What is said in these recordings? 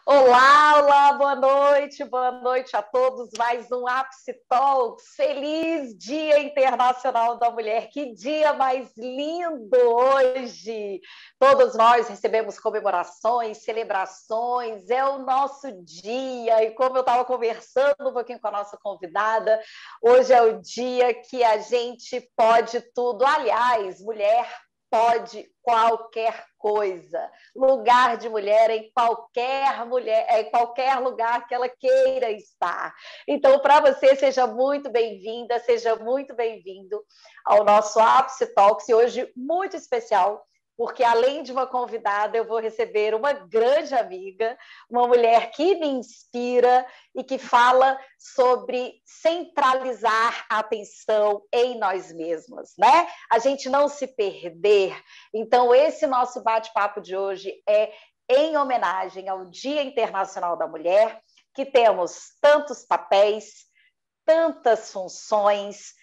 Olá, olá, boa noite a todos. Mais um Ápice Talks. Feliz Dia Internacional da Mulher. Que dia mais lindo hoje! Todos nós recebemos comemorações, celebrações, é o nosso dia. E como eu estava conversando um pouquinho com a nossa convidada, hoje é o dia que a gente pode tudo. Aliás, mulher pode qualquer coisa. Lugar de mulher em qualquer mulher, em qualquer lugar que ela queira estar. Então, para você, seja muito bem-vinda, seja muito bem-vindo ao nosso Ápice Talks, e hoje muito especial, porque além de uma convidada, eu vou receber uma grande amiga, uma mulher que me inspira e que fala sobre centralizar a atenção em nós mesmos, né? A gente não se perder. Então, esse nosso bate-papo de hoje é em homenagem ao Dia Internacional da Mulher, que temos tantos papéis, tantas funções,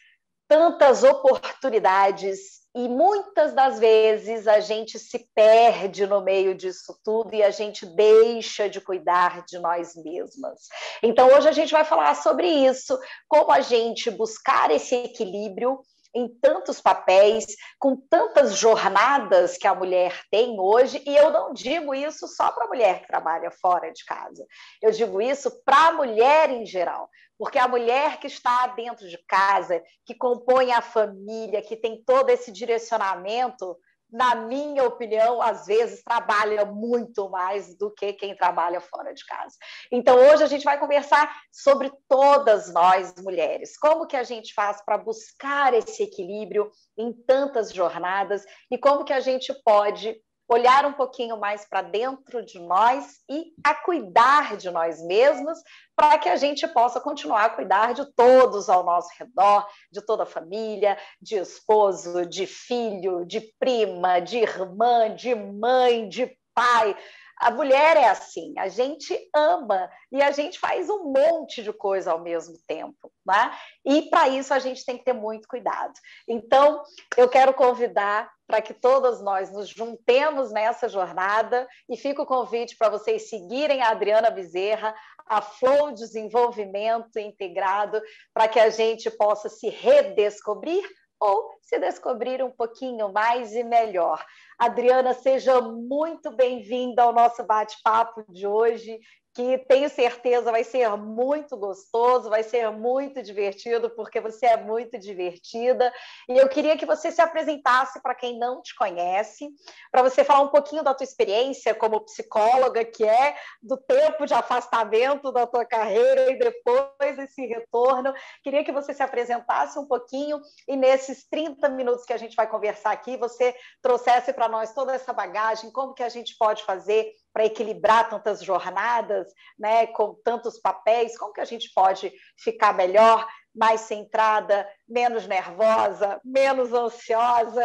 tantas oportunidades, e muitas das vezes a gente se perde no meio disso tudo e a gente deixa de cuidar de nós mesmas. Então, hoje a gente vai falar sobre isso, como a gente buscar esse equilíbrio em tantos papéis, com tantas jornadas que a mulher tem hoje, e eu não digo isso só para a mulher que trabalha fora de casa, eu digo isso para a mulher em geral, porque a mulher que está dentro de casa, que compõe a família, que tem todo esse direcionamento, na minha opinião, às vezes trabalha muito mais do que quem trabalha fora de casa. Então, hoje a gente vai conversar sobre todas nós, mulheres. Como que a gente faz para buscar esse equilíbrio em tantas jornadas e como que a gente pode olhar um pouquinho mais para dentro de nós e a cuidar de nós mesmos para que a gente possa continuar a cuidar de todos ao nosso redor, de toda a família, de esposo, de filho, de prima, de irmã, de mãe, de pai. A mulher é assim, a gente ama e a gente faz um monte de coisa ao mesmo tempo, né? E para isso a gente tem que ter muito cuidado. Então, eu quero convidar para que todas nós nos juntemos nessa jornada e fica o convite para vocês seguirem a Adriana Bezerra, a Flow Desenvolvimento Integrado, para que a gente possa se redescobrir ou se descobrir um pouquinho mais e melhor. Adriana, seja muito bem-vinda ao nosso bate-papo de hoje, que tenho certeza vai ser muito gostoso, vai ser muito divertido, porque você é muito divertida. E eu queria que você se apresentasse para quem não te conhece, para você falar um pouquinho da tua experiência como psicóloga, que é do tempo de afastamento da tua carreira e depois esse retorno. Queria que você se apresentasse um pouquinho e nesses 30 minutos que a gente vai conversar aqui, você trouxesse para nós toda essa bagagem, como que a gente pode fazer para equilibrar tantas jornadas, né, com tantos papéis, como que a gente pode ficar melhor, mais centrada, menos nervosa, menos ansiosa,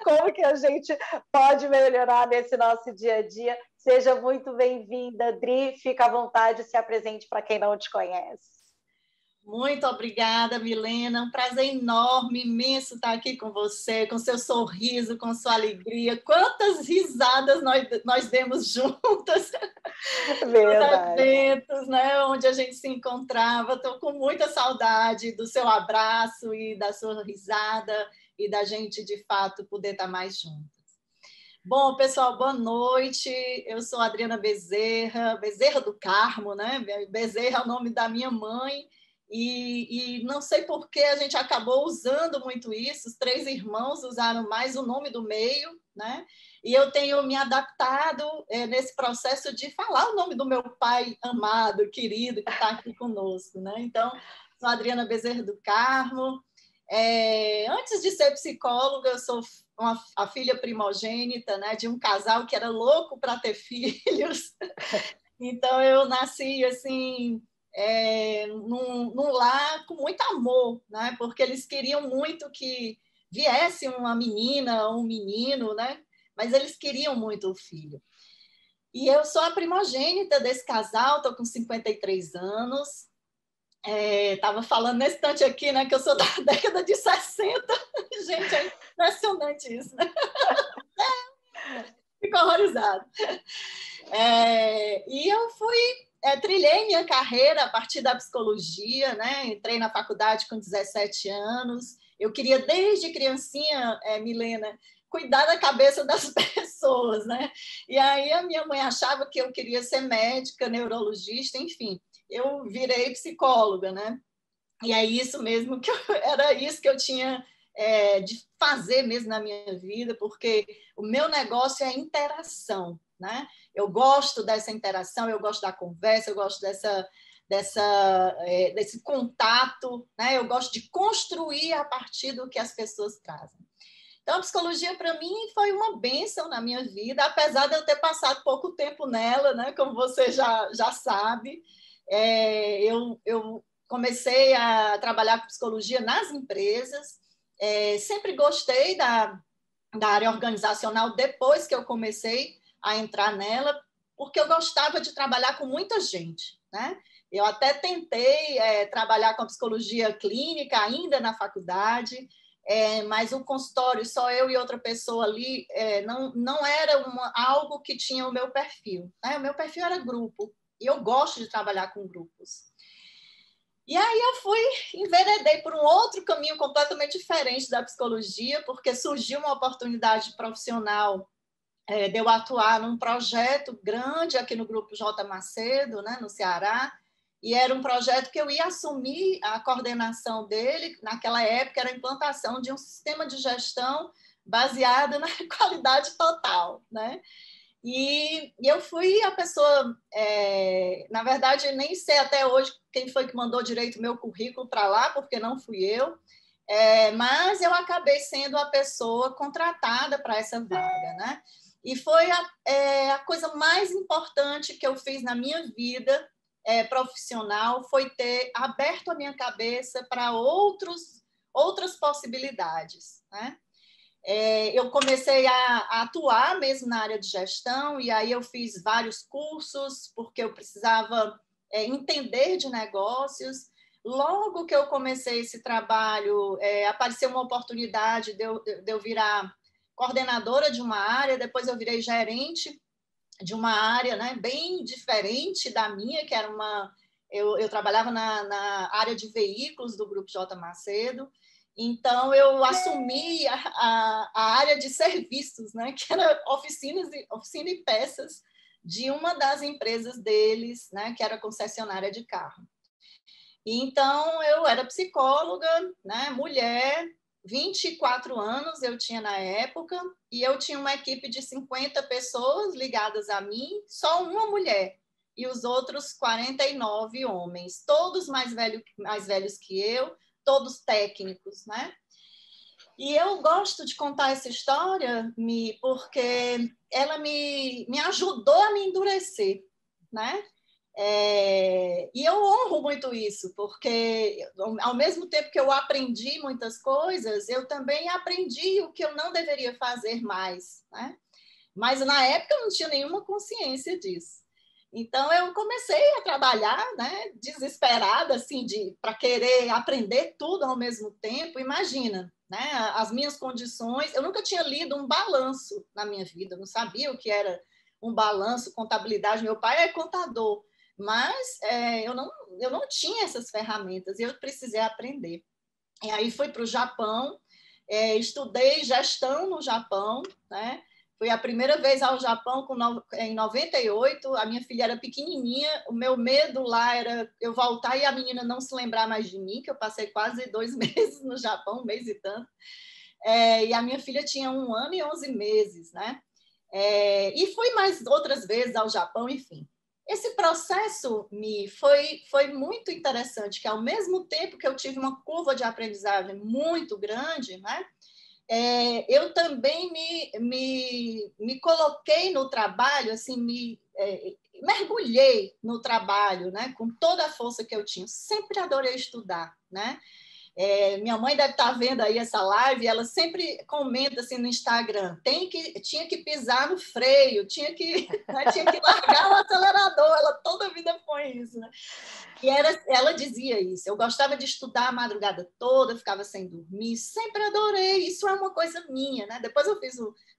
como que a gente pode melhorar nesse nosso dia a dia. Seja muito bem-vinda, Dri, fica à vontade, se apresente para quem não te conhece. Muito obrigada, Milena. Um prazer enorme, imenso estar aqui com você, com seu sorriso, com sua alegria. Quantas risadas nós demos juntas nos eventos, né, onde a gente se encontrava. Estou com muita saudade do seu abraço e da sua risada e da gente, de fato, poder estar mais juntas. Bom, pessoal, boa noite. Eu sou Adriana Bezerra, Bezerra do Carmo, né? Bezerra é o nome da minha mãe. E não sei por que a gente acabou usando muito isso, os 3 irmãos usaram mais o nome do meio, né? E eu tenho me adaptado nesse processo de falar o nome do meu pai amado, querido, que está aqui conosco, né? Então, sou Adriana Bezerra do Carmo. Antes de ser psicóloga, eu sou a filha primogênita, né, de um casal que era louco para ter filhos. Então, eu nasci assim... num lar com muito amor, né? Porque eles queriam muito que viesse uma menina, um menino, né? Mas eles queriam muito o filho. E eu sou a primogênita desse casal, estou com 53 anos. Estava falando nesse instante aqui, né, que eu sou da década de 60. Gente, é impressionante isso, né? Fico horrorizada. E eu trilhei minha carreira a partir da psicologia, né? Entrei na faculdade com 17 anos. Eu queria, desde criancinha, Milena, cuidar da cabeça das pessoas, né? E aí a minha mãe achava que eu queria ser médica, neurologista, enfim. Eu virei psicóloga, né? E é isso mesmo era isso que eu tinha de fazer mesmo na minha vida, porque o meu negócio é interação, né? Eu gosto dessa interação, eu gosto da conversa, eu gosto desse contato, né? Eu gosto de construir a partir do que as pessoas trazem. Então, a psicologia, para mim, foi uma bênção na minha vida, apesar de eu ter passado pouco tempo nela, né? Como você já sabe. Eu comecei a trabalhar com psicologia nas empresas, sempre gostei da área organizacional depois que eu comecei a entrar nela, porque eu gostava de trabalhar com muita gente, né? Eu até tentei trabalhar com a psicologia clínica ainda na faculdade, mas o consultório, só eu e outra pessoa ali, não era algo que tinha o meu perfil, né? O meu perfil era grupo, e eu gosto de trabalhar com grupos. E aí eu enveredei por um outro caminho completamente diferente da psicologia, porque surgiu uma oportunidade profissional de eu atuar num projeto grande aqui no Grupo J. Macedo, né, no Ceará, e era um projeto que eu ia assumir a coordenação dele. Naquela época era a implantação de um sistema de gestão baseado na qualidade total, né? E eu fui a pessoa, na verdade, nem sei até hoje quem foi que mandou direito o meu currículo para lá, porque não fui eu, mas eu acabei sendo a pessoa contratada para essa vaga, né? E foi a coisa mais importante que eu fiz na minha vida profissional, foi ter aberto a minha cabeça para outras possibilidades, né? Eu comecei a atuar mesmo na área de gestão, e aí eu fiz vários cursos, porque eu precisava entender de negócios. Logo que eu comecei esse trabalho, apareceu uma oportunidade de eu virar coordenadora de uma área, depois eu virei gerente de uma área, né, bem diferente da minha, que era eu trabalhava na área de veículos do Grupo J. Macedo. Então, eu assumi a área de serviços, né, que era oficina e peças de uma das empresas deles, né, que era concessionária de carro. Então, eu era psicóloga, né, mulher, 24 anos eu tinha na época, e eu tinha uma equipe de 50 pessoas ligadas a mim, só uma mulher, e os outros 49 homens, todos mais velhos que eu, todos técnicos, né? E eu gosto de contar essa história, porque ela me ajudou a me endurecer, né? E eu honro muito isso, porque ao mesmo tempo que eu aprendi muitas coisas, eu também aprendi o que eu não deveria fazer mais, né? Mas na época eu não tinha nenhuma consciência disso. Então eu comecei a trabalhar, né, desesperada, assim, para querer aprender tudo ao mesmo tempo. Imagina, né, as minhas condições. Eu nunca tinha lido um balanço na minha vida, eu não sabia o que era um balanço, contabilidade. Meu pai é contador, mas eu não tinha essas ferramentas e eu precisei aprender. E aí fui para o Japão, estudei gestão no Japão, né? Fui a primeira vez ao Japão em 98, a minha filha era pequenininha, o meu medo lá era eu voltar e a menina não se lembrar mais de mim, que eu passei quase 2 meses no Japão, 1 mês e tanto, e a minha filha tinha 1 ano e 11 meses, né? E fui mais outras vezes ao Japão, enfim. Esse processo foi muito interessante, que ao mesmo tempo que eu tive uma curva de aprendizagem muito grande, né? Eu também me coloquei no trabalho, assim, mergulhei no trabalho, né? Com toda a força que eu tinha. Sempre adorei estudar, né? Minha mãe deve estar vendo aí essa live, ela sempre comenta assim no Instagram, tinha que pisar no freio, tinha que largar o acelerador, ela toda a vida foi isso, né? E ela dizia isso, eu gostava de estudar a madrugada toda, ficava sem dormir, sempre adorei, isso é uma coisa minha, né? Depois eu fiz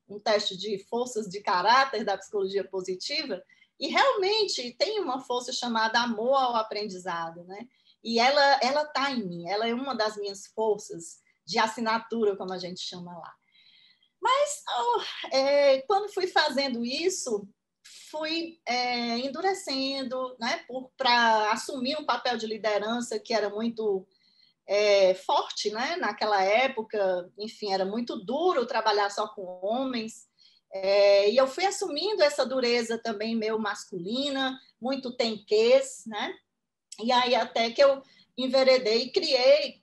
um teste de forças de caráter da psicologia positiva, E realmente tem uma força chamada amor ao aprendizado, né? E ela está em mim, ela é uma das minhas forças de assinatura, como a gente chama lá. Mas quando fui fazendo isso, fui endurecendo, né, para assumir um papel de liderança que era muito forte, né, naquela época. Enfim, era muito duro trabalhar só com homens. E eu fui assumindo essa dureza também meio masculina, muito tenquez, né? E aí até que eu enveredei e criei,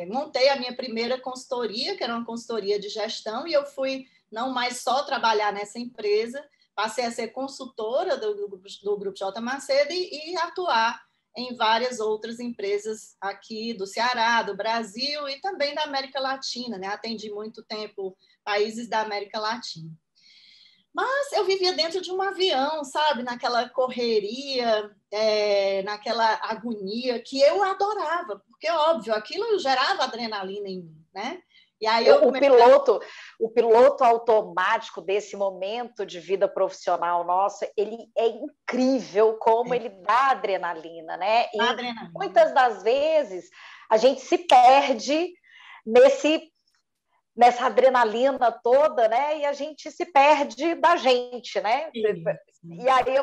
montei a minha primeira consultoria, que era uma consultoria de gestão, e eu fui não mais só trabalhar nessa empresa, passei a ser consultora do Grupo J. Macedo e atuar em várias outras empresas aqui do Ceará, do Brasil e também da América Latina, né? Atendi muito tempo países da América Latina. Mas eu vivia dentro de um avião, sabe? Naquela correria, naquela agonia que eu adorava, porque, óbvio, aquilo gerava adrenalina em mim, né? E aí o piloto automático desse momento de vida profissional nossa, ele é incrível como ele dá adrenalina, né? E adrenalina. Muitas das vezes a gente se perde nessa adrenalina toda, né? E a gente se perde da gente, né? Sim. E aí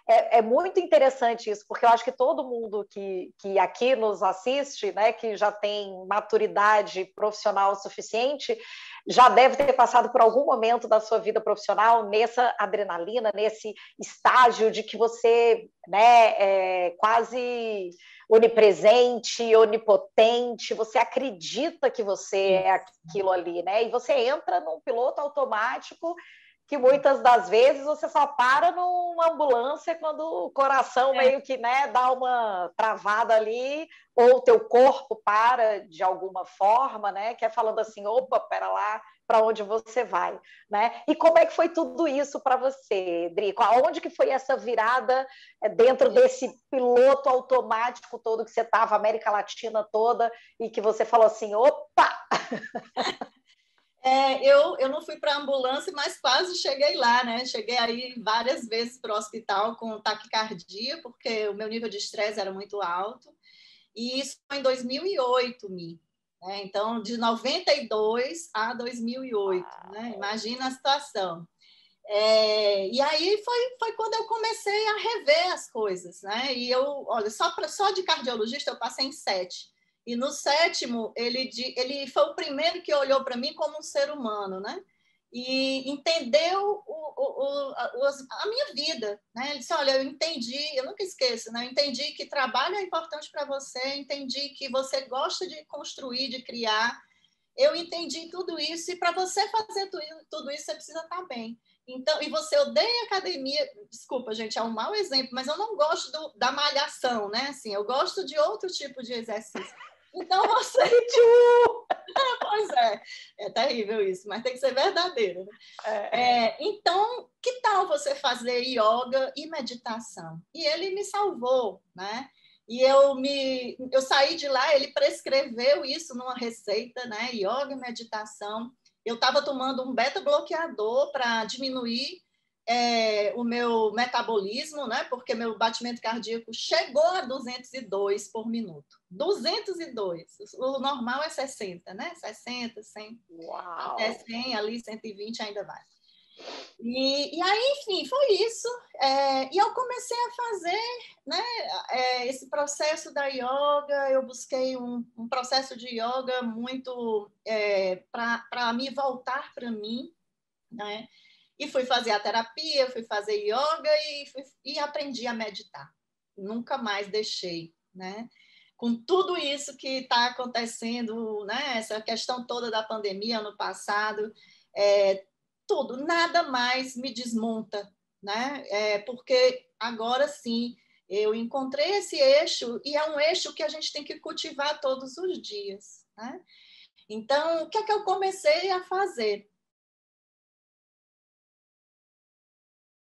é muito interessante isso, porque eu acho que todo mundo que aqui nos assiste, né, que já tem maturidade profissional suficiente, já deve ter passado por algum momento da sua vida profissional nessa adrenalina, nesse estágio de que você, né, quase onipresente, onipotente, você acredita que você é aquilo ali, né? E você entra num piloto automático que muitas das vezes você só para numa ambulância quando o coração meio que, né, dá uma travada ali, ou o teu corpo para de alguma forma, né, que é falando assim, opa, pera lá, para onde você vai, né? E como é que foi tudo isso para você, Drico? Aonde que foi essa virada dentro desse piloto automático todo que você estava, América Latina toda, e que você falou assim, opa! Eu não fui para a ambulância, mas quase cheguei lá, né? Cheguei aí várias vezes para o hospital com taquicardia, porque o meu nível de estresse era muito alto. E isso foi em 2008, né? Então, de 92 a 2008, né? Imagina a situação. E aí foi quando eu comecei a rever as coisas, né? E olha, só de cardiologista eu passei em 7. E no 7º, ele foi o primeiro que olhou para mim como um ser humano, né? E entendeu a minha vida, né? Ele disse, olha, eu entendi, eu nunca esqueço, né? Eu entendi que trabalho é importante para você, entendi que você gosta de construir, de criar. Eu entendi tudo isso, e para você fazer tudo isso, você precisa estar bem. Então, e você odeia academia, desculpa, gente, é um mau exemplo, mas eu não gosto da malhação, né? Assim, eu gosto de outro tipo de exercício. Então, você... Pois é terrível isso, mas tem que ser verdadeiro. Né? Então, que tal você fazer yoga e meditação? E ele me salvou, né? E eu saí de lá, ele prescreveu isso numa receita, né? Yoga e meditação. Eu estava tomando um beta-bloqueador para diminuir o meu metabolismo, né? Porque meu batimento cardíaco chegou a 202 por minuto. 202. O normal é 60, né? 60, 100. Uau. Até 100, ali 120 ainda vai. E aí, enfim, foi isso. E eu comecei a fazer, né, esse processo da yoga. Eu busquei um processo de yoga muito para me voltar para mim, né? E fui fazer a terapia, fui fazer yoga e aprendi a meditar. Nunca mais deixei, né? Com tudo isso que está acontecendo, né? Essa questão toda da pandemia ano passado, tudo, nada mais me desmonta, né? Porque agora sim eu encontrei esse eixo, e é um eixo que a gente tem que cultivar todos os dias, né? Então, o que é que eu comecei a fazer?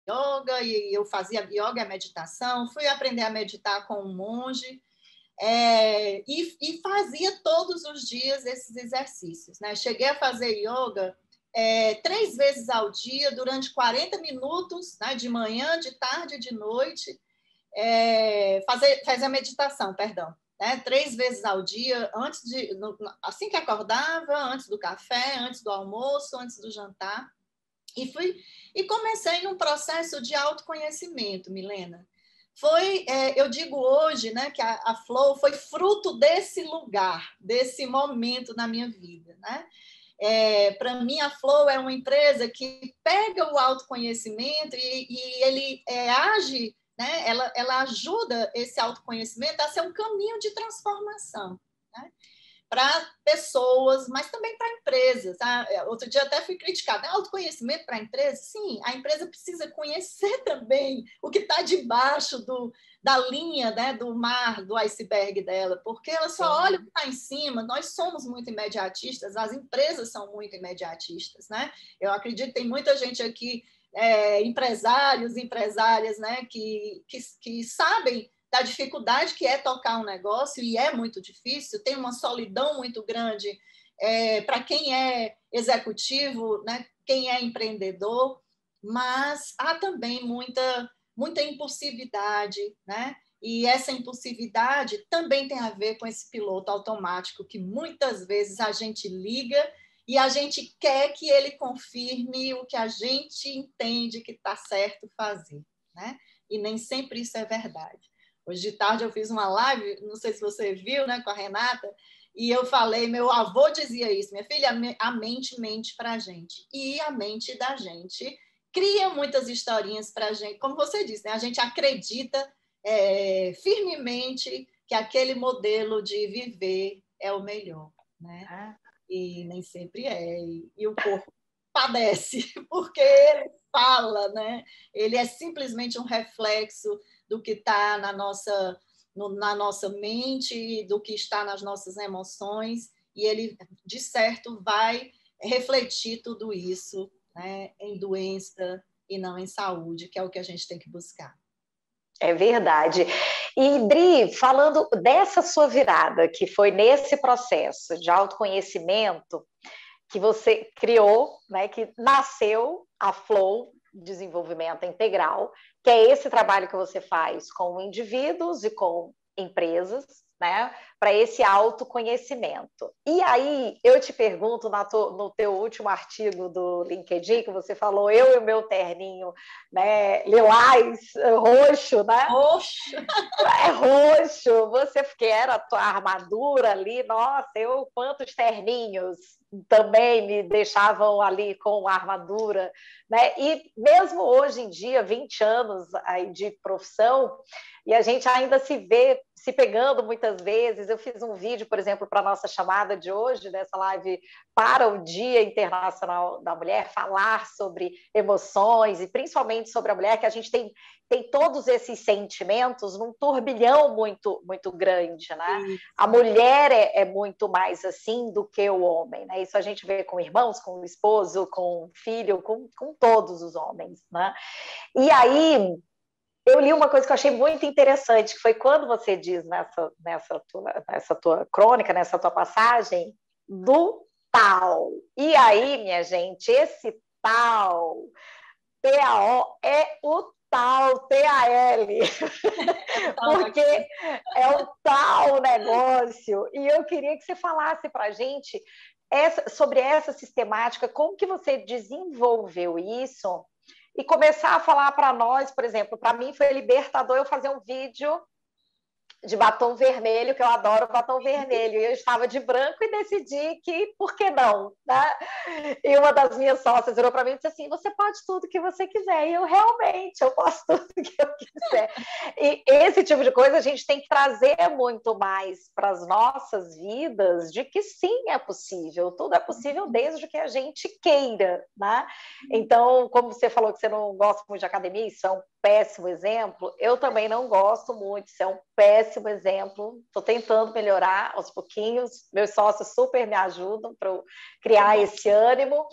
Yoga, e eu fazia yoga e meditação, fui aprender a meditar com um monge, e fazia todos os dias esses exercícios, né? Cheguei a fazer yoga 3 vezes ao dia, durante 40 minutos, né, de manhã, de tarde e de noite, fazer a meditação, perdão. Né, 3 vezes ao dia, assim que acordava, antes do café, antes do almoço, antes do jantar. E comecei num processo de autoconhecimento, Milena. Eu digo hoje, né, que a Flow foi fruto desse lugar, desse momento na minha vida, né? Para mim, a Flow é uma empresa que pega o autoconhecimento e ele age, né? Ela ajuda esse autoconhecimento a ser um caminho de transformação, né? Para pessoas, mas também para empresas. Tá? Outro dia até fui criticada. Autoconhecimento para a empresa? Sim, a empresa precisa conhecer também o que está debaixo da linha, né, do mar, do iceberg dela, porque ela só olha o que está em cima. Nós somos muito imediatistas, as empresas são muito imediatistas. Né? Eu acredito que tem muita gente aqui, empresários, empresárias, né, que sabem da dificuldade que é tocar um negócio, e é muito difícil, tem uma solidão muito grande para quem é executivo, né, quem é empreendedor, mas há também muita impulsividade, né? E essa impulsividade também tem a ver com esse piloto automático que muitas vezes a gente liga e a gente quer que ele confirme o que a gente entende que está certo fazer, né? E nem sempre isso é verdade. Hoje de tarde eu fiz uma live, não sei se você viu, né, com a Renata, e eu falei, meu avô dizia isso, minha filha, a mente mente para a gente. E a mente da gente cria muitas historinhas para a gente. Como você disse, né, a gente acredita firmemente que aquele modelo de viver é o melhor, né? E nem sempre é. E o corpo padece, porque ele fala, né? Ele é simplesmente um reflexo do que está na nossa mente, do que está nas nossas emoções, e ele, de certo, vai refletir tudo isso, né, em doença e não em saúde, que é o que a gente tem que buscar. É verdade. E, Dri, falando dessa sua virada, que foi nesse processo de autoconhecimento que você criou, né, que nasceu a Flow Desenvolvimento Integral, que é esse trabalho que você faz com indivíduos e com empresas, né, para esse autoconhecimento. E aí, eu te pergunto, no teu último artigo do LinkedIn, que você falou, eu e o meu terninho, né, lilás, roxo, né? Roxo! É roxo, você que era a tua armadura ali, nossa, quantos terninhos também me deixavam ali com a armadura, né? E mesmo hoje em dia, 20 anos aí de profissão, e a gente ainda se vê se pegando muitas vezes. Eu fiz um vídeo, por exemplo, para a nossa chamada de hoje, dessa live para o Dia Internacional da Mulher, falar sobre emoções e principalmente sobre a mulher, que a gente tem todos esses sentimentos num turbilhão muito, muito grande, né? Isso. A mulher é muito mais assim do que o homem, né? Isso a gente vê com irmãos, com o esposo, com o filho, com todos os homens, né? E aí eu li uma coisa que eu achei muito interessante, que foi quando você diz nessa tua crônica, nessa tua passagem, do tal. E aí, minha gente, esse tal, T-A-O, é o tal, T-A-L, porque é o tal negócio. E eu queria que você falasse para a gente sobre essa sistemática, como que você desenvolveu isso, e começar a falar para nós, por exemplo, para mim foi libertador eu fazer um vídeo de batom vermelho, que eu adoro batom vermelho, e eu estava de branco e decidi que, por que não? Né? E uma das minhas sócias virou para mim e disse assim, você pode tudo que você quiser, e eu realmente, eu posso tudo que eu quiser. E esse tipo de coisa a gente tem que trazer muito mais para as nossas vidas, de que sim, é possível, tudo é possível desde que a gente queira, né? Então, como você falou que você não gosta muito de academia, isso é um péssimo exemplo, eu também não gosto muito, isso é um péssimo exemplo, estou tentando melhorar aos pouquinhos, meus sócios super me ajudam para criar esse ânimo,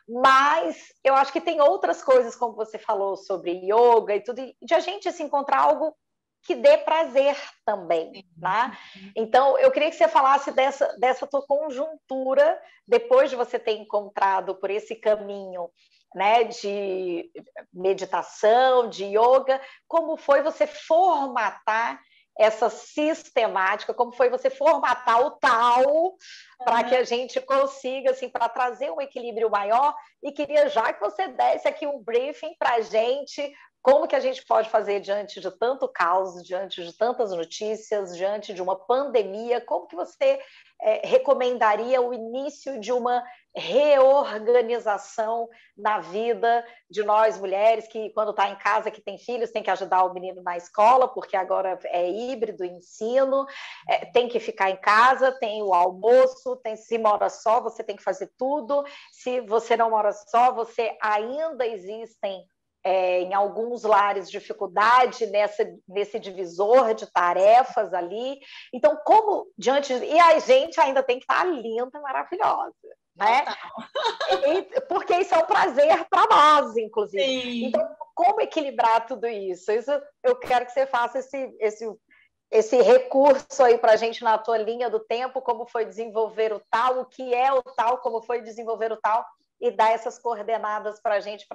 mas eu acho que tem outras coisas, como você falou, sobre yoga e tudo, de a gente se encontrar algo que dê prazer também, né? Então, eu queria que você falasse dessa tua conjuntura, depois de você ter encontrado por esse caminho, né, de meditação, de yoga, como foi você formatar essa sistemática, como foi você formatar o tal para que a gente consiga, assim, para trazer um equilíbrio maior. E queria já que você desse aqui um briefing para a gente, como que a gente pode fazer diante de tanto caos, diante de tantas notícias, diante de uma pandemia, como que você recomendaria o início de uma reorganização na vida de nós mulheres, que quando está em casa, que tem filhos, tem que ajudar o menino na escola, porque agora é híbrido o ensino, tem que ficar em casa, tem o almoço, se mora só, você tem que fazer tudo, se você não mora só, você ainda existem em alguns lares dificuldade nesse divisor de tarefas ali. Então, como diante... E a gente ainda tem que estar linda e maravilhosa, né? Porque isso é um prazer para nós, inclusive. Sim. Então, como equilibrar tudo isso? Isso eu quero que você faça esse recurso aí para a gente na tua linha do tempo, como foi desenvolver o tal, o que é o tal, como foi desenvolver o tal, e dar essas coordenadas para a gente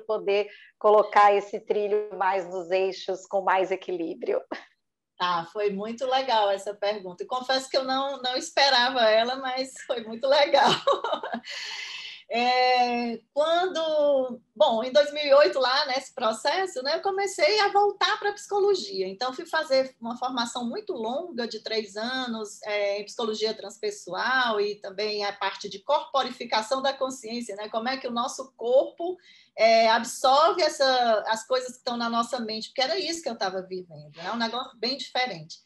poder colocar esse trilho mais nos eixos, com mais equilíbrio. Ah, foi muito legal essa pergunta. E confesso que eu não esperava ela, mas foi muito legal. Bom, em 2008, lá nesse processo, né, eu comecei a voltar para a psicologia. Então, fui fazer uma formação muito longa, de 3 anos, em psicologia transpessoal e também a parte de corporificação da consciência, né? Como é que o nosso corpo absorve as coisas que estão na nossa mente, porque era isso que eu estava vivendo, né? Um negócio bem diferente.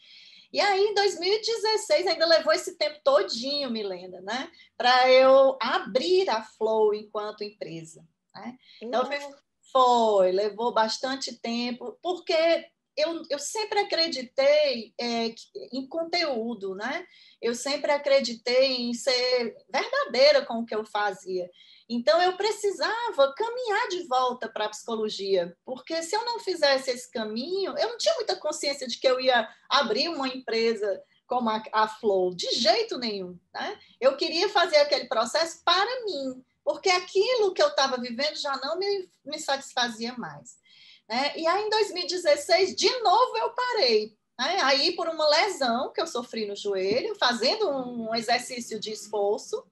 E aí, em 2016, ainda levou esse tempo todinho, Milena, né? Para eu abrir a Flow enquanto empresa. Né? Então, levou bastante tempo, porque eu sempre acreditei em conteúdo, né? Eu sempre acreditei em ser verdadeira com o que eu fazia. Então, eu precisava caminhar de volta para a psicologia, porque se eu não fizesse esse caminho, eu não tinha muita consciência de que eu ia abrir uma empresa como a Flow, de jeito nenhum. Né? Eu queria fazer aquele processo para mim, porque aquilo que eu estava vivendo já não me satisfazia mais. Né? E aí, em 2016, de novo eu parei. Né? Aí, por uma lesão que eu sofri no joelho, fazendo um exercício de esforço,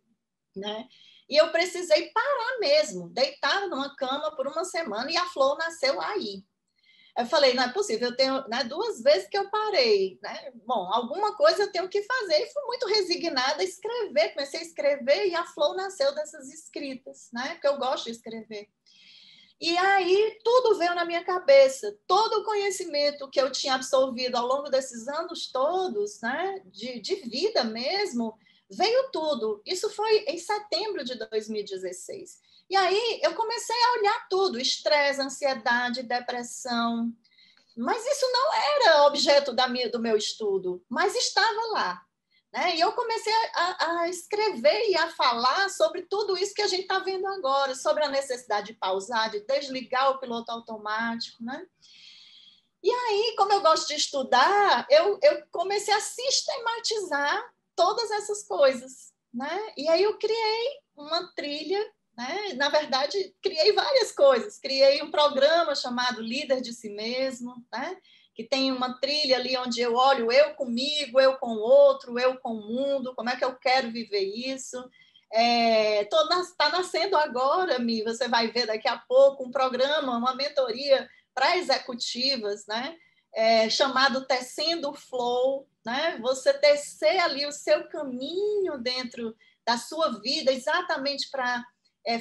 né? E eu precisei parar mesmo, deitar numa cama por uma semana e a Flow nasceu aí. Eu falei, não é possível, eu tenho 2 vezes que eu parei, né? Bom, alguma coisa eu tenho que fazer. E fui muito resignada a escrever, comecei a escrever e a Flow nasceu dessas escritas, né? Porque eu gosto de escrever. E aí tudo veio na minha cabeça, todo o conhecimento que eu tinha absorvido ao longo desses anos todos, né? de vida mesmo, veio tudo. Isso foi em setembro de 2016. E aí eu comecei a olhar tudo, estresse, ansiedade, depressão. Mas isso não era objeto do meu estudo, mas estava lá. Né? E eu comecei a escrever e a falar sobre tudo isso que a gente está vendo agora, sobre a necessidade de pausar, de desligar o piloto automático. Né? E aí, como eu gosto de estudar, eu comecei a sistematizar todas essas coisas. Né? E aí eu criei uma trilha, né? Na verdade, criei várias coisas. Criei um programa chamado Líder de Si Mesmo, né? Que tem uma trilha ali onde eu olho eu comigo, eu com o outro, eu com o mundo, como é que eu quero viver isso. Está nascendo agora, Mi, você vai ver daqui a pouco, um programa, uma mentoria para executivas, né? Chamado Tecendo o Flow, né? Você tecer ali o seu caminho dentro da sua vida, exatamente para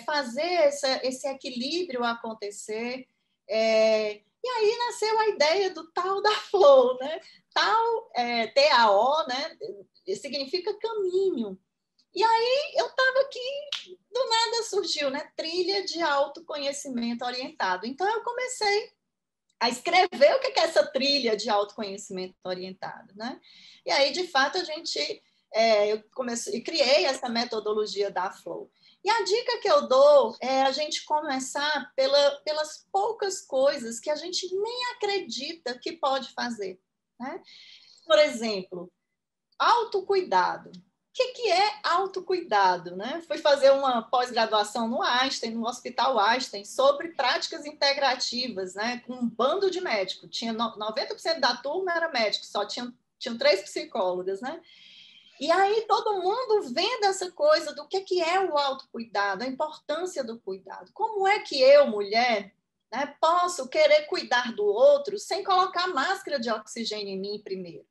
fazer esse equilíbrio acontecer. E aí nasceu a ideia do tal da Flow, né? Tal, T-A-O, né? Significa caminho. E aí eu estava aqui, do nada surgiu, né? Trilha de autoconhecimento orientado. Então eu comecei a escrever o que é essa trilha de autoconhecimento orientado, né? E aí, de fato, eu criei essa metodologia da Flow. E a dica que eu dou é a gente começar pelas poucas coisas que a gente nem acredita que pode fazer, né? Por exemplo, autocuidado. O que é autocuidado, né? Fui fazer uma pós-graduação no Einstein, no Hospital Einstein, sobre práticas integrativas, né? Com um bando de médicos. Tinha 90% da turma era médico, só tinham 3 psicólogas, né? E aí todo mundo vendo essa coisa do que é o autocuidado, a importância do cuidado. Como é que eu, mulher, né, posso querer cuidar do outro sem colocar máscara de oxigênio em mim primeiro?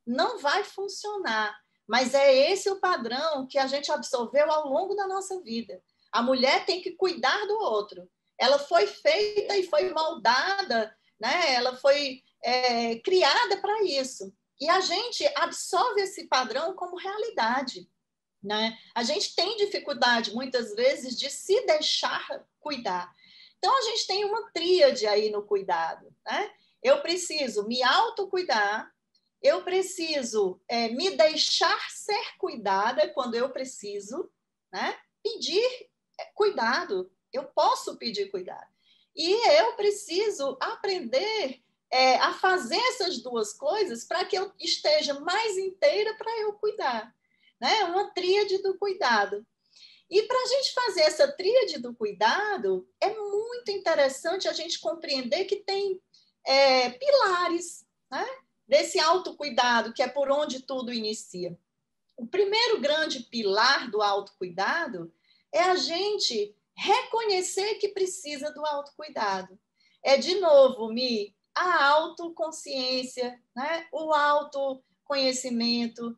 Não vai funcionar, mas é esse o padrão que a gente absorveu ao longo da nossa vida. A mulher tem que cuidar do outro. Ela foi feita e foi moldada, né? Ela foi criada para isso. E a gente absorve esse padrão como realidade, né? A gente tem dificuldade, muitas vezes, de se deixar cuidar. Então, a gente tem uma tríade aí no cuidado, né? Eu preciso me autocuidar, eu preciso me deixar ser cuidada quando eu preciso, né? Pedir cuidado, eu posso pedir cuidado. E eu preciso aprender a fazer essas duas coisas para que eu esteja mais inteira para eu cuidar, né? Uma tríade do cuidado. E para a gente fazer essa tríade do cuidado, é muito interessante a gente compreender que tem pilares, né? Desse autocuidado, que é por onde tudo inicia. O primeiro grande pilar do autocuidado é a gente reconhecer que precisa do autocuidado. É, de novo, a autoconsciência, né? O autoconhecimento,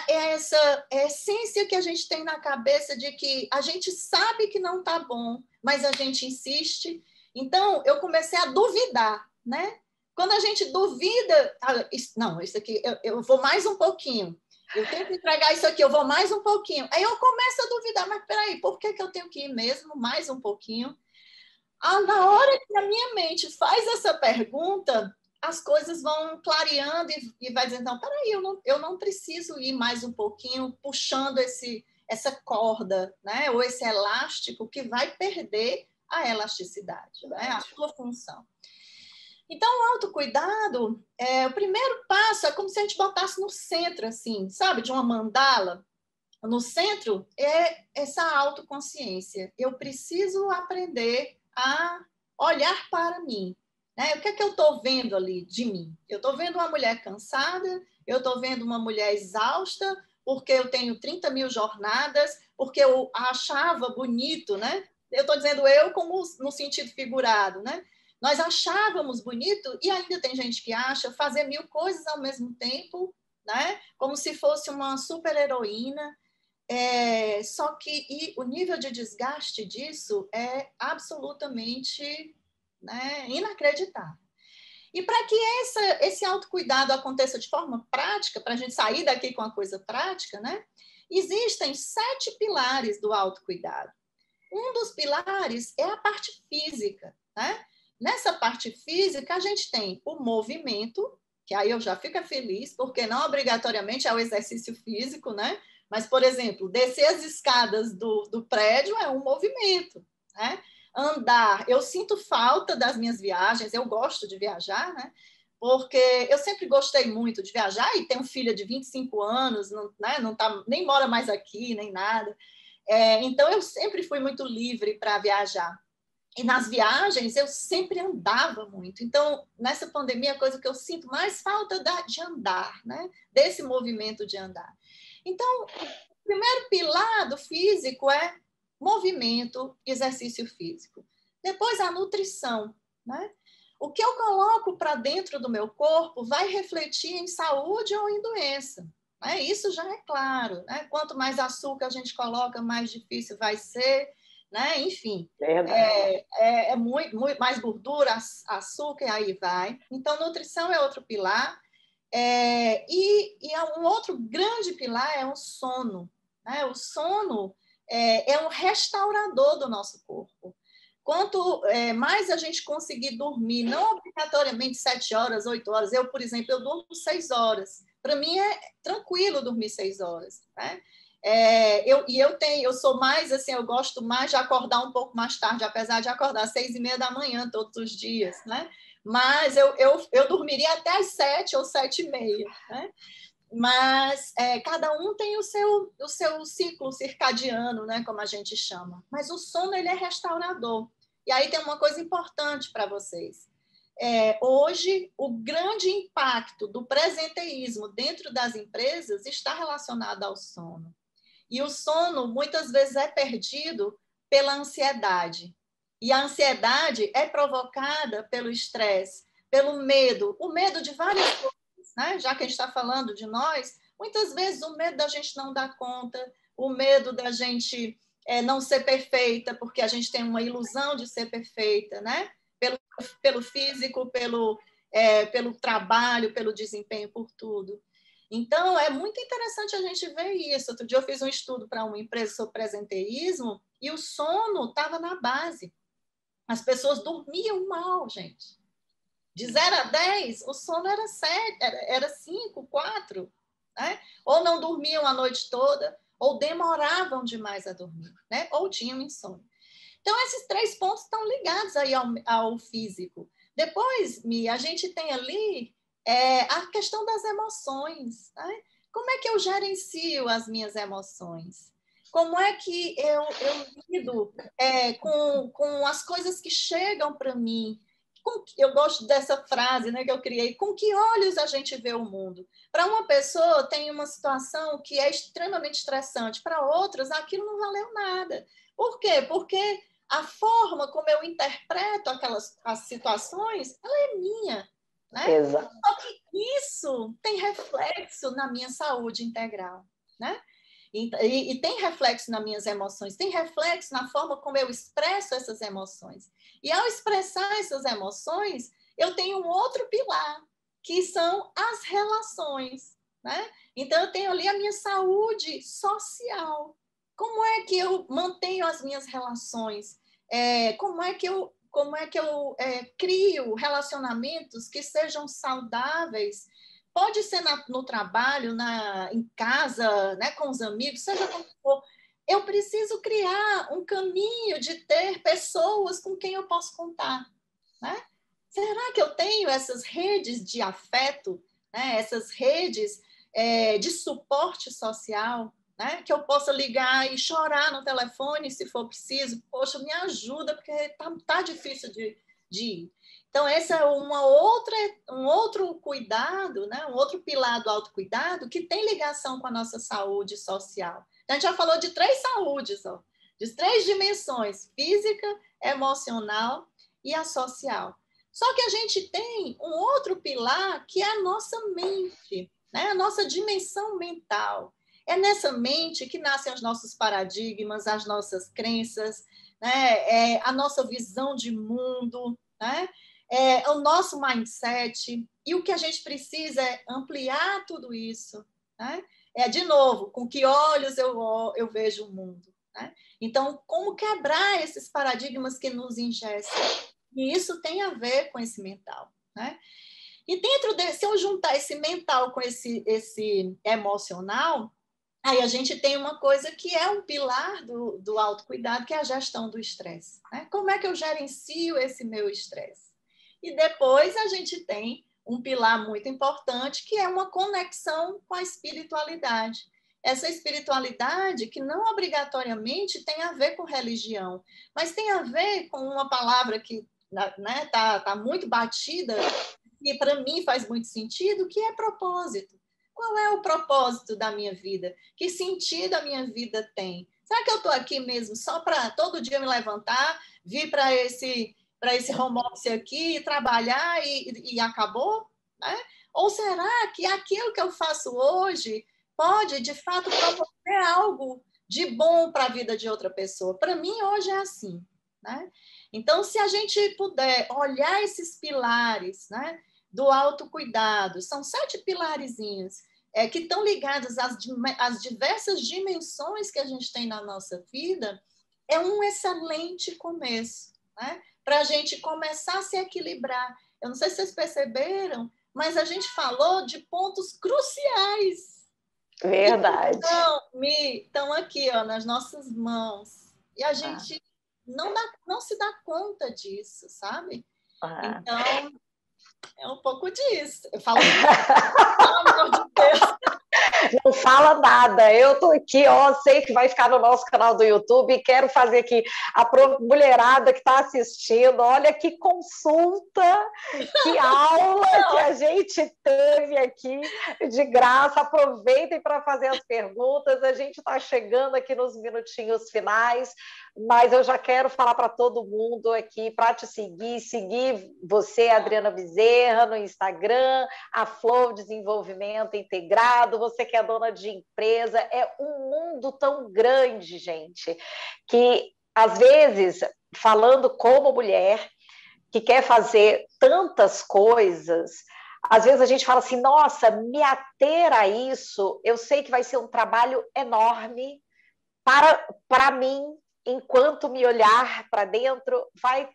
essa essência que a gente tem na cabeça de que a gente sabe que não está bom, mas a gente insiste. Então, eu comecei a duvidar, né? Quando a gente duvida, isso aqui, eu vou mais um pouquinho, eu tenho que entregar isso aqui, eu vou mais um pouquinho. Aí eu começo a duvidar, mas peraí, por que eu tenho que ir mesmo mais um pouquinho? Na hora que a minha mente faz essa pergunta, as coisas vão clareando e vai dizendo, não, peraí, eu não preciso ir mais um pouquinho puxando essa corda, né? Ou esse elástico que vai perder a elasticidade, né? A sua função. Então, o autocuidado, o primeiro passo é como se a gente botasse no centro, assim, sabe, de uma mandala. No centro é essa autoconsciência. Eu preciso aprender a olhar para mim, né? O que é que eu estou vendo ali de mim? Eu estou vendo uma mulher cansada, eu estou vendo uma mulher exausta, porque eu tenho 30 mil jornadas, porque eu achava bonito, né? Eu estou dizendo eu como no sentido figurado, né? Nós achávamos bonito, e ainda tem gente que acha, fazer 1000 coisas ao mesmo tempo, né? Como se fosse uma super-heroína. Só que o nível de desgaste disso é absolutamente, né, inacreditável. E para que esse autocuidado aconteça de forma prática, para a gente sair daqui com a coisa prática, né, existem 7 pilares do autocuidado. Um dos pilares é a parte física, né? Nessa parte física, a gente tem o movimento, que aí eu já fico feliz, porque não obrigatoriamente é o exercício físico, né? Mas, por exemplo, descer as escadas do prédio é um movimento, né? Andar, eu sinto falta das minhas viagens, eu gosto de viajar, né? Porque eu sempre gostei muito de viajar e tenho filha de 25 anos, não tá, nem mora mais aqui, nem nada. Então, eu sempre fui muito livre para viajar. E nas viagens, eu sempre andava muito. Então, nessa pandemia, a coisa que eu sinto mais falta é de andar, né? Desse movimento de andar. Então, o primeiro pilar do físico é movimento, exercício físico. Depois, a nutrição, né? O que eu coloco para dentro do meu corpo vai refletir em saúde ou em doença. Né? Isso já é claro. Né? Quanto mais açúcar a gente coloca, mais difícil vai ser. Né? Enfim, muito mais gordura, açúcar, e aí vai. Então, nutrição é outro pilar. E um outro grande pilar é o sono. Né? O sono é um restaurador do nosso corpo. Quanto mais a gente conseguir dormir, não obrigatoriamente 7 horas, 8 horas. Eu, por exemplo, eu durmo 6 horas. Para mim é tranquilo dormir 6 horas. Né? Eu sou mais assim, eu gosto mais de acordar um pouco mais tarde, apesar de acordar às 6:30 da manhã todos os dias, né? Mas eu dormiria até às 7 ou 7:30, né? Mas cada um tem o seu ciclo circadiano, né, como a gente chama. Mas o sono, ele é restaurador. E aí tem uma coisa importante para vocês. Hoje, o grande impacto do presenteísmo dentro das empresas está relacionado ao sono. E o sono, muitas vezes, é perdido pela ansiedade. E a ansiedade é provocada pelo estresse, pelo medo, o medo de várias coisas, né? Já que a gente está falando de nós, muitas vezes o medo da gente não dar conta, o medo da gente não ser perfeita, porque a gente tem uma ilusão de ser perfeita, né? Pelo físico, pelo trabalho, pelo desempenho, por tudo. Então, é muito interessante a gente ver isso. Outro dia eu fiz um estudo para uma empresa sobre presenteísmo e o sono estava na base. As pessoas dormiam mal, gente. De 0 a 10, o sono era 7, era 5, 4. Né? Ou não dormiam a noite toda, ou demoravam demais a dormir, né? Ou tinham insônia. Então, esses 3 pontos estão ligados aí ao físico. Depois, Mia, a gente tem ali a questão das emoções. Né? Como é que eu gerencio as minhas emoções? Como é que eu lido com as coisas que chegam para mim? Eu gosto dessa frase, né, que eu criei. Com que olhos a gente vê o mundo? Para uma pessoa, tem uma situação que é extremamente estressante. Para outras, aquilo não valeu nada. Por quê? Porque a forma como eu interpreto as situações, ela é minha, né? Exato. Só que isso tem reflexo na minha saúde integral, né? E tem reflexo nas minhas emoções, tem reflexo na forma como eu expresso essas emoções. E ao expressar essas emoções, eu tenho um outro pilar, que são as relações, né? Então, eu tenho ali a minha saúde social. Como é que eu mantenho as minhas relações? Como é que eu crio relacionamentos que sejam saudáveis? Pode ser no trabalho, em casa, né, com os amigos, seja como for. Eu preciso criar um caminho de ter pessoas com quem eu posso contar. Né? Será que eu tenho essas redes de afeto, né, essas redes de suporte social, né, que eu possa ligar e chorar no telefone se for preciso? Poxa, me ajuda, porque tá difícil de ir. Então, esse é um outro cuidado, né? Um outro pilar do autocuidado que tem ligação com a nossa saúde social. Então, a gente já falou de 3 saúdes, ó, de 3 dimensões: física, emocional e a social. Só que a gente tem um outro pilar que é a nossa mente, né? A nossa dimensão mental. É nessa mente que nascem os nossos paradigmas, as nossas crenças, né? A nossa visão de mundo, né? O nosso mindset, e o que a gente precisa é ampliar tudo isso. Né? De novo, com que olhos eu vejo o mundo. Né? Então, como quebrar esses paradigmas que nos engessam? E isso tem a ver com esse mental. Né? E dentro desse, se eu juntar esse mental com esse emocional, aí a gente tem uma coisa que é um pilar do autocuidado, que é a gestão do estresse. Né? Como é que eu gerencio esse meu estresse? E depois a gente tem um pilar muito importante, que é uma conexão com a espiritualidade. Essa espiritualidade que não obrigatoriamente tem a ver com religião, mas tem a ver com uma palavra que tá muito batida, e para mim faz muito sentido, que é propósito. Qual é o propósito da minha vida? Que sentido a minha vida tem? Será que eu estou aqui mesmo só para todo dia me levantar, vir para esse home office aqui, trabalhar e acabou? Né? Ou será que aquilo que eu faço hoje pode, de fato, promover algo de bom para a vida de outra pessoa? Para mim, hoje é assim. Né? Então, se a gente puder olhar esses pilares, né, do autocuidado, são 7 pilarezinhos que estão ligados às diversas dimensões que a gente tem na nossa vida, é um excelente começo, né? Para a gente começar a se equilibrar. Eu não sei se vocês perceberam, mas a gente falou de pontos cruciais. Verdade. Então, estão aqui, ó, nas nossas mãos. E a gente não se dá conta disso, sabe? Então, é um pouco disso. Eu falo muito, pelo amor de Deus. Não fala nada. Eu tô aqui, ó, sei que vai ficar no nosso canal do YouTube e quero fazer aqui a mulherada que está assistindo. Olha que consulta, que aula que a gente teve aqui de graça. Aproveitem para fazer as perguntas. A gente está chegando aqui nos minutinhos finais, mas eu já quero falar para todo mundo aqui para te seguir você, Adriana Bezerra, no Instagram, a Flow Desenvolvimento Integrado, você que é dona de empresa, é um mundo tão grande, gente, que às vezes, falando como mulher, que quer fazer tantas coisas, às vezes a gente fala assim, nossa, me ater a isso, eu sei que vai ser um trabalho enorme para mim, enquanto me olhar para dentro, vai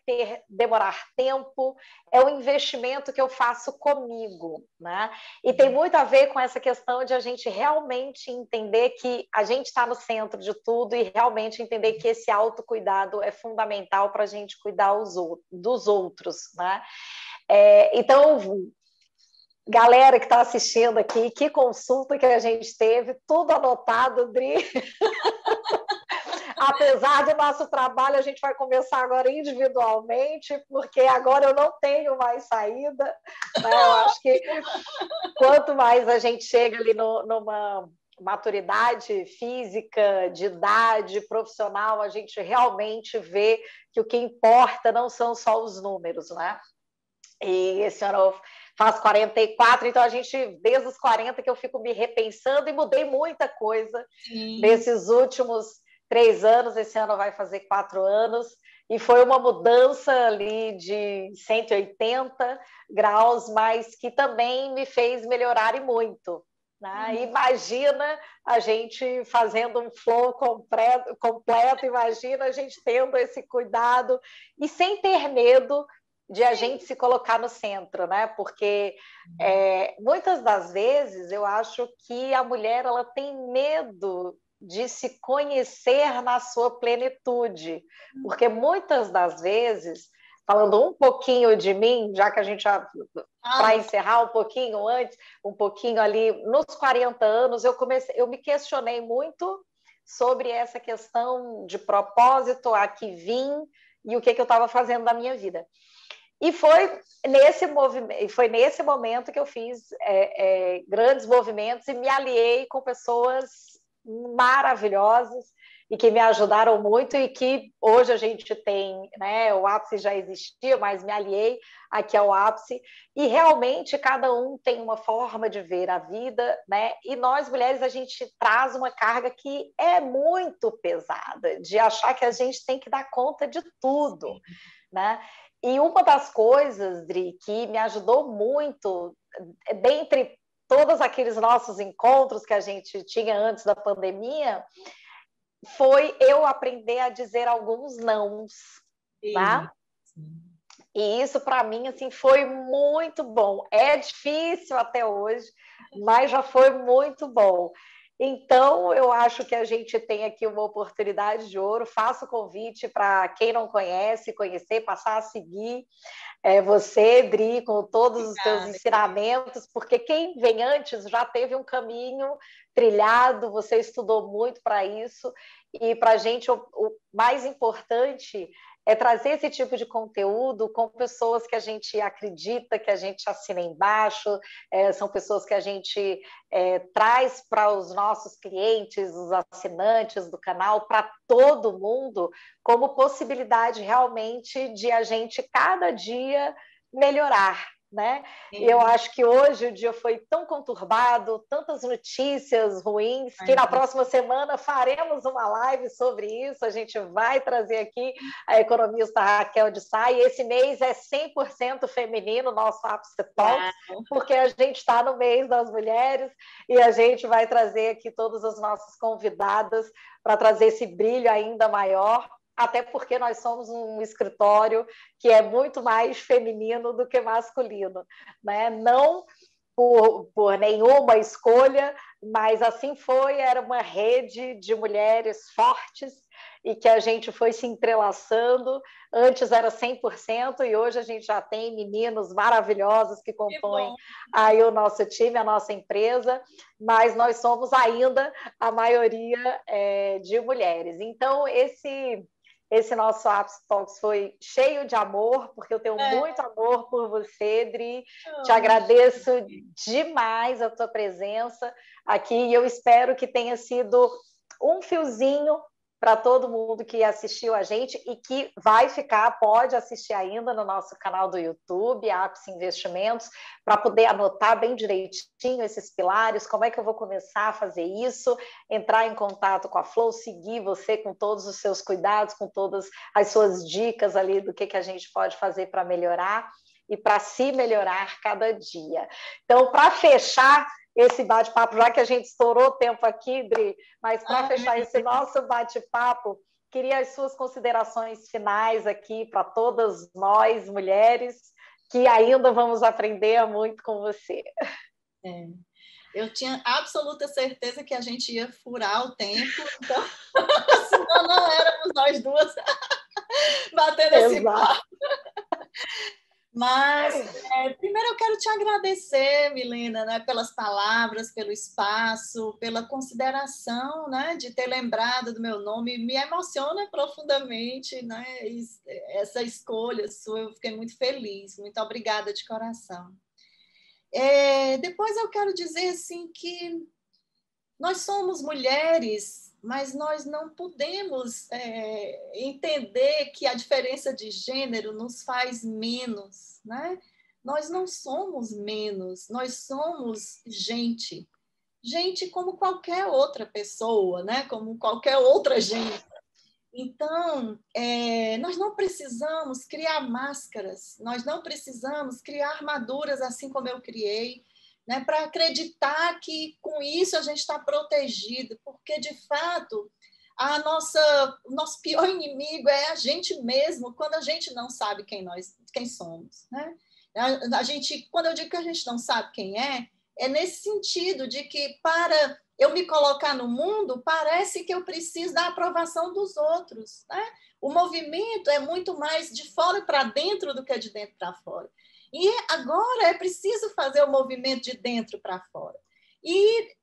demorar tempo, é um investimento que eu faço comigo, né? E tem muito a ver com essa questão de a gente realmente entender que a gente está no centro de tudo e realmente entender que esse autocuidado é fundamental para a gente cuidar dos outros, né? Então, galera que está assistindo aqui, que consulta que a gente teve, tudo anotado, Dri. Apesar do nosso trabalho, a gente vai começar agora individualmente, porque agora eu não tenho mais saída. Né? Eu acho que quanto mais a gente chega ali numa maturidade física, de idade, profissional, a gente realmente vê que o que importa não são só os números, né? E esse ano eu faço 44, então a gente, desde os 40 que eu fico me repensando e mudei muita coisa. Sim. Nesses últimos 3 anos, esse ano vai fazer 4 anos, e foi uma mudança ali de 180 graus, mas que também me fez melhorar e muito. Né? Imagina a gente fazendo um flow completo, imagina a gente tendo esse cuidado e sem ter medo de a gente se colocar no centro, né? Porque muitas das vezes eu acho que a mulher ela tem medo de se conhecer na sua plenitude, porque muitas das vezes, falando um pouquinho de mim, já que a gente já para encerrar um pouquinho antes, um pouquinho ali nos 40 anos, eu me questionei muito sobre essa questão de propósito, a que vim e o que eu estava fazendo da minha vida. E foi nesse momento que eu fiz grandes movimentos e me aliei com pessoas maravilhosas e que me ajudaram muito e que hoje a gente tem, né, o ápice já existia, mas me aliei aqui ao ápice e realmente cada um tem uma forma de ver a vida, né? E nós mulheres a gente traz uma carga que é muito pesada, de achar que a gente tem que dar conta de tudo, né? E uma das coisas, Dri, que me ajudou muito, dentre todos aqueles nossos encontros que a gente tinha antes da pandemia, foi eu aprender a dizer alguns nãos, né? E isso, para mim, assim, foi muito bom. É difícil até hoje, mas já foi muito bom. Então, eu acho que a gente tem aqui uma oportunidade de ouro. Faço o convite para quem não conhece, conhecer, passar a seguir você, Dri, com todos os teus ensinamentos, porque quem vem antes já teve um caminho trilhado, você estudou muito para isso, e para a gente o mais importante é trazer esse tipo de conteúdo com pessoas que a gente acredita, que a gente assina embaixo, são pessoas que a gente traz para os nossos clientes, os assinantes do canal, para todo mundo, como possibilidade realmente de a gente cada dia melhorar. Né? Eu acho que hoje o dia foi tão conturbado, tantas notícias ruins, que na próxima semana faremos uma live sobre isso. A gente vai trazer aqui a economista Raquel de Sá, e esse mês é 100% feminino, nosso Ápice Talks, porque a gente está no mês das mulheres e a gente vai trazer aqui todas as nossas convidadas para trazer esse brilho ainda maior. Até porque nós somos um escritório que é muito mais feminino do que masculino, né? Não por nenhuma escolha, mas assim foi, era uma rede de mulheres fortes e que a gente foi se entrelaçando. Antes era 100% e hoje a gente já tem meninos maravilhosos que compõem aí o nosso time, a nossa empresa, mas nós somos ainda a maioria de mulheres. Então, esse nosso Apps Talks foi cheio de amor, porque eu tenho muito amor por você, Dri. Te agradeço demais a tua presença aqui e eu espero que tenha sido um fiozinho para todo mundo que assistiu a gente e que vai ficar, pode assistir ainda no nosso canal do YouTube, Apps Investimentos, para poder anotar bem direitinho esses pilares, como é que eu vou começar a fazer isso, entrar em contato com a Flow, seguir você com todos os seus cuidados, com todas as suas dicas ali do que a gente pode fazer para melhorar e para se melhorar cada dia. Então, para fechar esse bate-papo, já que a gente estourou o tempo aqui, Dri, mas para fechar esse nosso bate-papo, queria as suas considerações finais aqui para todas nós, mulheres, que ainda vamos aprender muito com você. Eu tinha absoluta certeza que a gente ia furar o tempo, então, senão não éramos nós duas batendo esse papo. Mas, primeiro eu quero te agradecer, Milena, né, pelas palavras, pelo espaço, pela consideração, né, de ter lembrado do meu nome. Me emociona profundamente, né, essa escolha sua. Eu fiquei muito feliz. Muito obrigada de coração. Depois eu quero dizer assim, que nós somos mulheres, mas nós não podemos entender que a diferença de gênero nos faz menos, né? Nós não somos menos, nós somos gente. Gente como qualquer outra pessoa, né? Como qualquer outra gente. Então, nós não precisamos criar máscaras, nós não precisamos criar armaduras assim como eu criei, né, para acreditar que com isso a gente está protegido, porque, de fato, o nosso pior inimigo é a gente mesmo, quando a gente não sabe quem somos. Né? Quando eu digo que a gente não sabe quem é nesse sentido de que, para eu me colocar no mundo, parece que eu preciso da aprovação dos outros. Né? O movimento é muito mais de fora para dentro do que de dentro para fora. E agora é preciso fazer o movimento de dentro para fora. E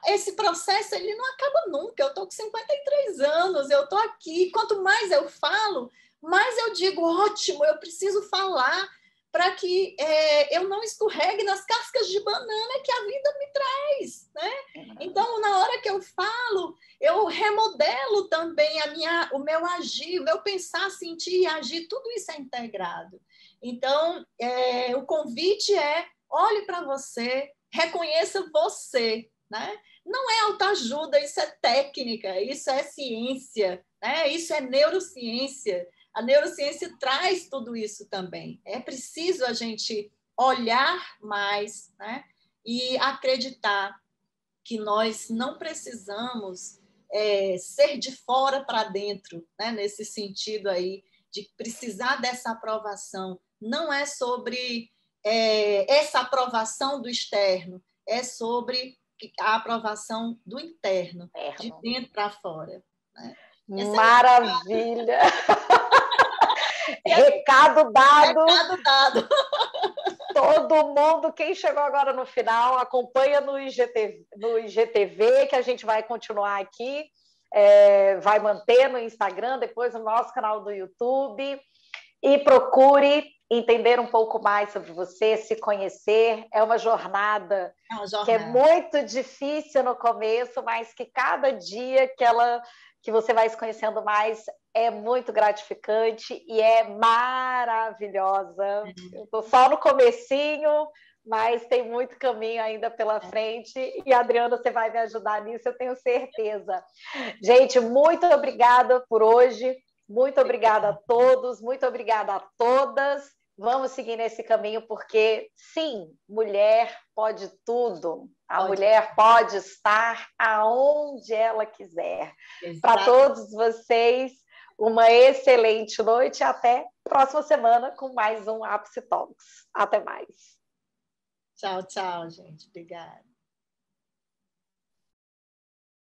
esse processo ele não acaba nunca. Eu estou com 53 anos, eu estou aqui. Quanto mais eu falo, mais eu digo, ótimo, eu preciso falar para que eu não escorregue nas cascas de banana que a vida me traz. Né? Então, na hora que eu falo, eu remodelo também o meu agir, o meu pensar, sentir e agir, tudo isso é integrado. Então, o convite olhe para você, reconheça você. Né? Não é autoajuda, isso é técnica, isso é ciência, né? Isso é neurociência. A neurociência traz tudo isso também. É preciso a gente olhar mais, né? E acreditar que nós não precisamos ser de fora para dentro, né? Nesse sentido aí, de precisar dessa aprovação. Não é sobre essa aprovação do externo, é sobre a aprovação do interno, de dentro para fora. Né? Maravilha! Recado dado. Recado dado. Todo mundo, quem chegou agora no final, acompanha no IGTV, que a gente vai continuar aqui, vai manter no Instagram, depois no nosso canal do YouTube, e procure entender um pouco mais sobre você, se conhecer. É uma jornada que é muito difícil no começo, mas que cada dia que você vai se conhecendo mais é muito gratificante e é maravilhosa. Eu estou só no comecinho, mas tem muito caminho ainda pela frente e, Adriana, você vai me ajudar nisso, eu tenho certeza. Gente, muito obrigada por hoje, muito obrigada a todos, muito obrigada a todas. Vamos seguir nesse caminho, porque, sim, mulher pode tudo. A mulher pode estar aonde ela quiser. Para todos vocês, uma excelente noite e até a próxima semana com mais um Apps Talks. Até mais. Tchau, tchau, gente. Obrigada.